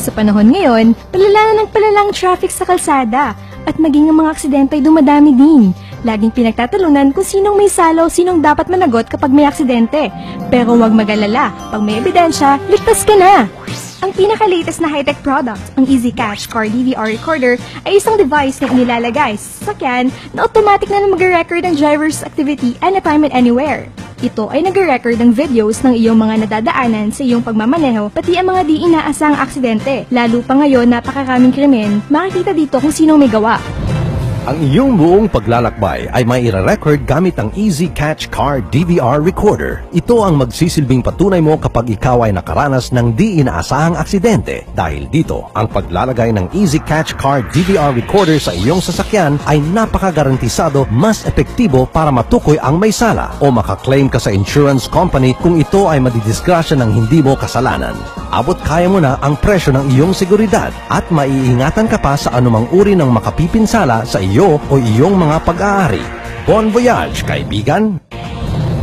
Sa panahon ngayon, palala ng palalang traffic sa kalsada at maging ang mga aksidente ay dumadami din. Laging pinagtatalunan kung sinong may sala o sinong dapat managot kapag may aksidente. Pero huwag mag-alala, pag may ebidensya, ligtas ka na! Ang pinaka-latest na high-tech product, ang Easy Catch Car DVR Recorder, ay isang device na inilalagay sa sasakyan na automatic na mag-record ng driver's activity anytime and anywhere. Ito ay nag-record ng videos ng iyong mga nadadaanan sa iyong pagmamaneho, pati ang mga di inaasang aksidente. Lalo pa ngayon, napakaraming krimen, makikita dito kung sinong may gawa. Ang iyong buong paglalakbay ay may ire-record gamit ang Easy Catch Car DVR Recorder. Ito ang magsisilbing patunay mo kapag ikaw ay nakaranas ng di inaasahang aksidente. Dahil dito, ang paglalagay ng Easy Catch Car DVR Recorder sa iyong sasakyan ay napakagarantisado mas epektibo para matukoy ang may sala o makaklaim ka sa insurance company kung ito ay madidisgrasya ng hindi mo kasalanan. Abot kaya mo na ang presyo ng iyong seguridad at maiingatan ka pa sa anumang uri ng makapipinsala sa iyo o iyong mga pag-aari. Bon voyage, kaibigan!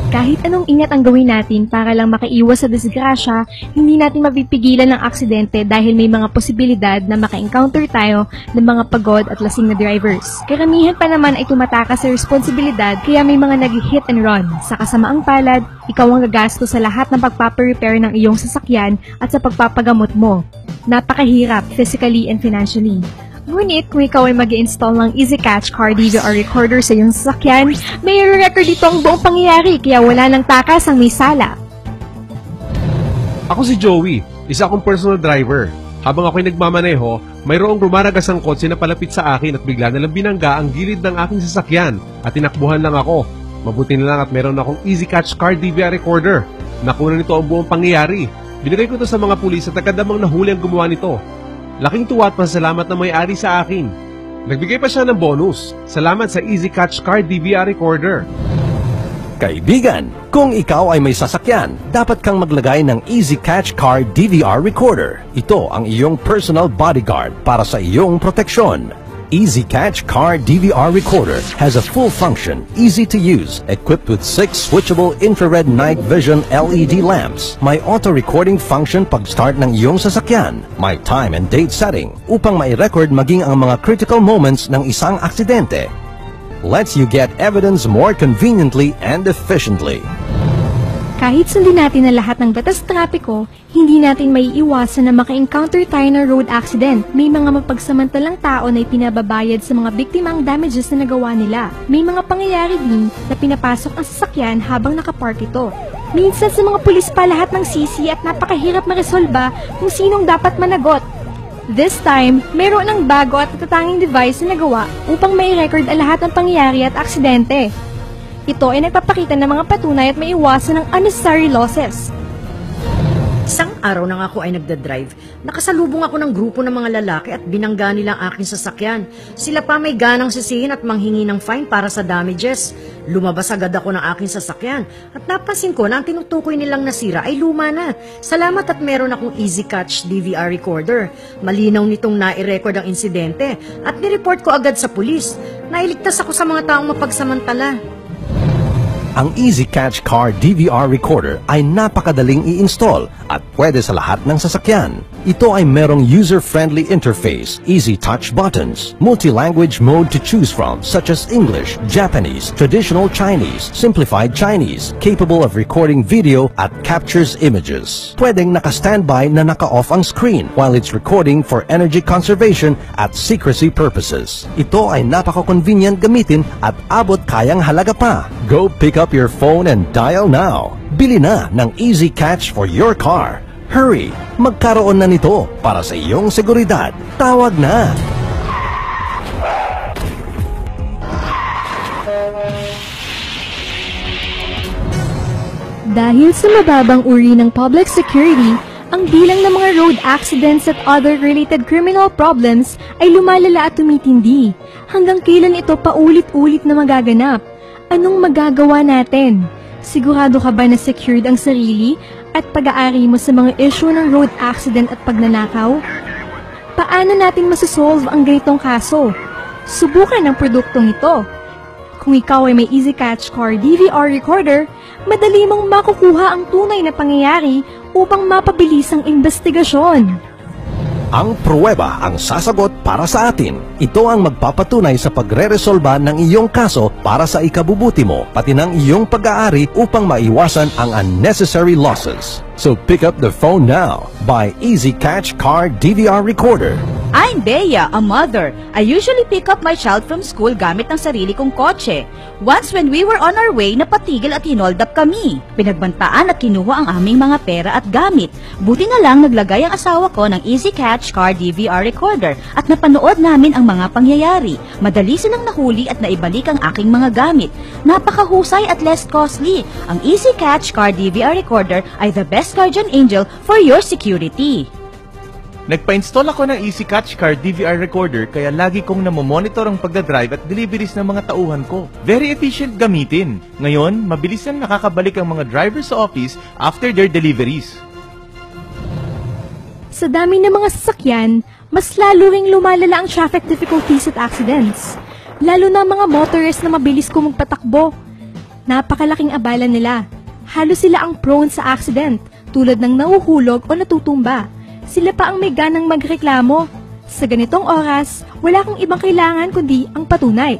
Kahit anong ingat ang gawin natin para lang makaiwas sa disgrasya, hindi natin mapipigilan ng aksidente dahil may mga posibilidad na maka-encounter tayo ng mga pagod at lasing na drivers. Karamihan pa naman ay tumatakas sa responsibilidad kaya may mga nag-hit and run. Sa kasamaang palad, ikaw ang gagastos sa lahat ng pagpaparepair ng iyong sasakyan at sa pagpapagamot mo. Napakahirap physically and financially. Ngunit kung ikaw ay mag-i-install ng Easy Catch Car DVR Recorder sa iyong sasakyan, may record dito ang buong pangyayari kaya wala nang takas ang may sala. Ako si Joey, isa akong personal driver. Habang ako'y nagmamaneho, mayroong rumaragasang kotse na palapit sa akin at bigla nalang binangga ang gilid ng aking sasakyan at tinakbuhan lang ako. Mabuti na lang at meron akong Easy Catch Car DVR Recorder. Nakuna nito ang buong pangyayari. Binigay ko ito sa mga pulis at agad-amang nahuli ang gumawa nito. Laking tuwa at pasalamat na may-ari sa akin. Nagbigay pa siya ng bonus. Salamat sa Easy Catch Car DVR Recorder. Kaibigan, kung ikaw ay may sasakyan, dapat kang maglagay ng Easy Catch Car DVR Recorder. Ito ang iyong personal bodyguard para sa iyong proteksyon. Easy Catch Car DVR Recorder has a full function, easy to use, equipped with 6 switchable infrared night vision LED lamps. May auto-recording function pag-start ng iyong sasakyan. May time and date setting upang mai-record maging ang mga critical moments ng isang aksidente. Lets you get evidence more conveniently and efficiently. Kahit sundin natin ang lahat ng batas trapiko, hindi natin maiiwasan na maka-encounter tayo ng road accident. May mga mapagsamantalang tao na ipinababayad sa mga biktima ang damages na nagawa nila. May mga pangyayari din na pinapasok ang sasakyan habang nakapark ito. Minsan sa mga pulis pa lahat ng sisi at napakahirap maresolba kung sinong dapat managot. This time, mayroon ng bago at natatanging device na nagawa upang may record ang lahat ng pangyayari at aksidente. Ito ay nagpapakita ng mga patunay at maiwasan ng unnecessary losses. Isang araw nang ako ay nagdadrive, nakasalubong ako ng grupo ng mga lalaki at binangga nila ang aking sasakyan. Sila pa may ganang sisihin at manghingi ng fine para sa damages. Lumabas agad ako ng aking sasakyan at napansin ko na ang tinutukoy nilang nasira ay luma na. Salamat at meron akong Easy Catch DVR Recorder. Malinaw nitong nai-record ang insidente at nireport ko agad sa pulis. Nailigtas ako sa mga taong mapagsamantala. Ang Easy Catch Car DVR Recorder ay napakadaling i-install at pwede sa lahat ng sasakyan. Ito ay merong user-friendly interface, easy touch buttons, multi-language mode to choose from such as English, Japanese, traditional Chinese, simplified Chinese, capable of recording video at captures images. Pwedeng naka-standby na naka-off ang screen while it's recording for energy conservation at secrecy purposes. Ito ay napaka-convenient gamitin at abot kayang halaga pa. Go pick up your phone and dial now. Bili na ng Easy Catch for your car. Hurry! Magkaroon na nito para sa iyong seguridad. Tawag na! Dahil sa mababang uri ng public security, ang bilang ng mga road accidents at other related criminal problems ay lumalala at tumitindi. Hanggang kailan ito paulit-ulit na magaganap? Anong magagawa natin? Sigurado ka ba na secured ang sarili at pag-aari mo sa mga issue ng road accident at pagnanakaw? Paano natin masasolve ang ganitong kaso? Subukan ang produktong ito. Kung ikaw ay may Easy Catch Car DVR recorder, madali mong makukuha ang tunay na pangyayari upang mapabilis ang investigasyon. Ang pruweba ang sasagot para sa atin. Ito ang magpapatunay sa pagre-resolba ng iyong kaso para sa ikabubuti mo, pati ng iyong pag-aari upang maiwasan ang unnecessary losses. So pick up the phone now. Buy Easy Catch Car DVR Recorder. I'm Bea, a mother. I usually pick up my child from school gamit ng sarili kong kotse. Once when we were on our way, napatigil at hinold up kami. Pinagbantaan at kinuha ang aming mga pera at gamit. Buti na lang naglagay ang asawa ko ng Easy Catch Car DVR Recorder at napanood namin ang mga pangyayari. Madali silang nahuli at naibalik ang aking mga gamit. Napakahusay at less costly. Ang Easy Catch Car DVR Recorder ay the best guardian angel for your security. Nagpa-install ako ng Easy Catch Car DVR Recorder kaya lagi kong namomonitor ang pagdadrive at deliveries ng mga tauhan ko. Very efficient gamitin. Ngayon, mabilis nang nakakabalik ang mga driver sa office after their deliveries. Sa dami ng mga sasakyan, mas lalo ring lumalala ang traffic difficulties at accidents. Lalo na ang mga motorists na mabilis ko magpatakbo. Napakalaking abala nila. Halos sila ang prone sa accident, tulad ng nahuhulog o natutumba. Sila pa ang may ganang magreklamo. Sa ganitong oras, wala kang ibang kailangan kundi ang patunay.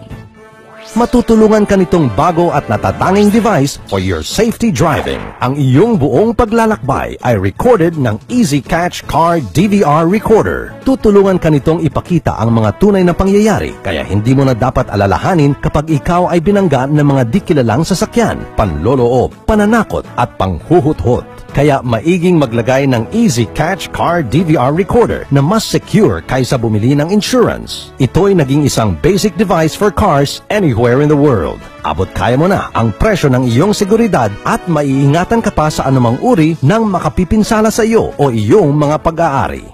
Matutulungan ka nitong bago at natatanging device for your safety driving. Ang iyong buong paglalakbay ay recorded ng Easy Catch Car DVR Recorder. Tutulungan ka nitong ipakita ang mga tunay na pangyayari, kaya hindi mo na dapat alalahanin kapag ikaw ay binangga ng mga di kilalang sasakyan, panloloob, pananakot at panghuhut-hut. Kaya maiging maglagay ng Easy Catch Car DVR Recorder na mas secure kaysa bumili ng insurance. Ito'y naging isang basic device for cars anywhere in the world. Abot kaya mo na ang presyo ng iyong seguridad at maiingatan ka pa sa anumang uri ng makapipinsala sa iyo o iyong mga pag-aari.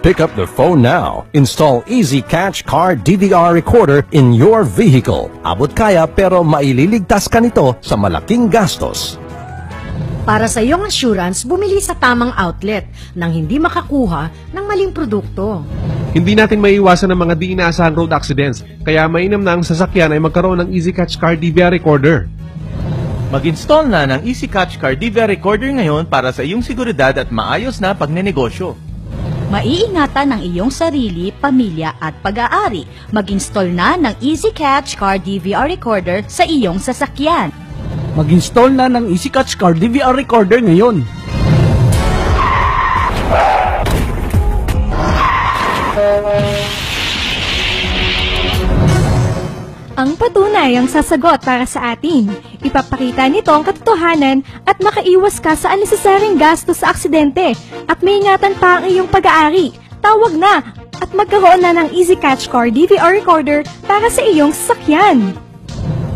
Pick up the phone now. Install Easy Catch Car DVR Recorder in your vehicle. Abot kaya pero maililigtas ka nito sa malaking gastos. Para sa iyong assurance, bumili sa tamang outlet nang hindi makakuha ng maling produkto. Hindi natin maiiwasan ang mga di inaasahang road accidents, kaya mainam na ang sasakyan ay magkaroon ng Easy Catch Car DVR Recorder. Mag-install na ng Easy Catch Car DVR Recorder ngayon para sa iyong seguridad at maayos na pagnenegosyo. Maiingatan ng iyong sarili, pamilya at pag-aari. Mag-install na ng Easy Catch Car DVR Recorder sa iyong sasakyan. Mag-install na ng Easy Catch Car DVR Recorder ngayon. Ang patunay ang sasagot para sa atin. Ipapakita nito ang katotohanan at makaiwas ka sa unnecessaryong gastos sa aksidente at maingatan pa ang iyong pag-aari. Tawag na at magkaroon na ng Easy Catch Car DVR Recorder para sa iyong sasakyan.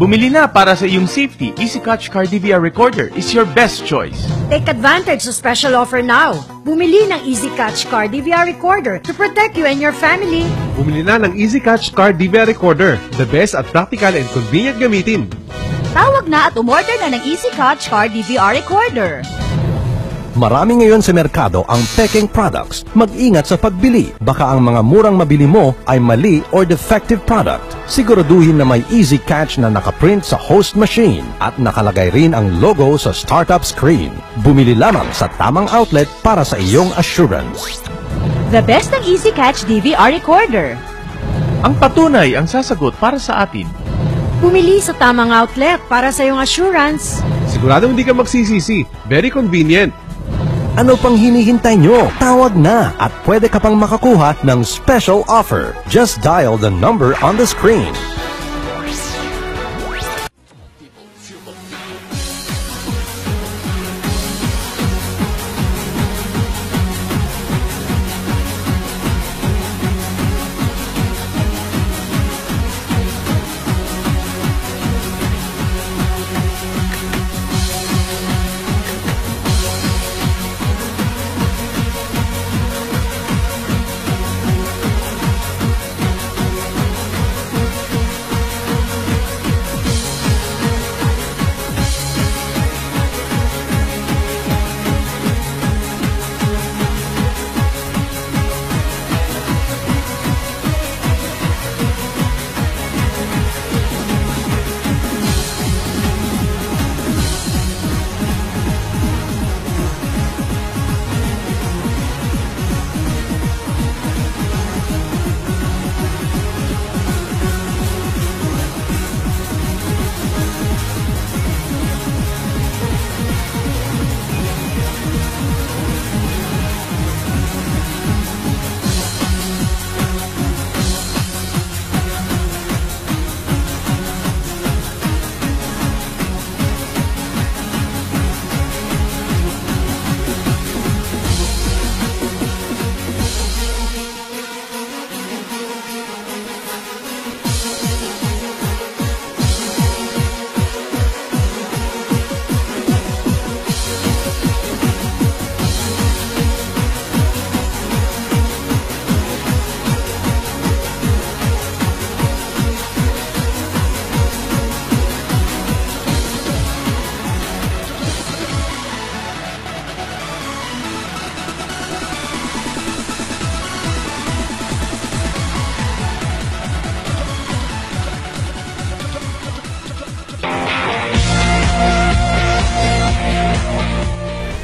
Bumili na para sa iyong safety. Easy Catch Car DVR Recorder is your best choice. Take advantage sa special offer now. Bumili ng Easy Catch Car DVR Recorder to protect you and your family. Bumili na ng Easy Catch Car DVR Recorder, the best at practical and convenient gamitin. Tawag na at umorder na ng Easy Catch Car DVR Recorder. Marami ngayon sa merkado ang peking products. Mag-ingat sa pagbili. Baka ang mga murang mabili mo ay mali or defective product. Siguraduhin na may Easy Catch na nakaprint sa host machine at nakalagay rin ang logo sa startup screen. Bumili lamang sa tamang outlet para sa iyong assurance. The best ng Easy Catch DVR Recorder. Ang patunay ang sasagot para sa atin. Bumili sa tamang outlet para sa iyong assurance. Siguradong hindi ka magsisisi. Very convenient. Ano pang hinihintay nyo? Tawag na at pwede ka pang makakuha ng special offer. Just dial the number on the screen.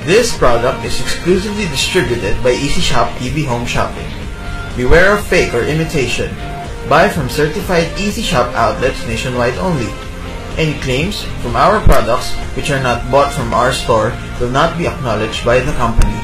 This product is exclusively distributed by EasyShop TV Home Shopping. Beware of fake or imitation. Buy from certified EasyShop outlets nationwide only. Any claims from our products which are not bought from our store will not be acknowledged by the company.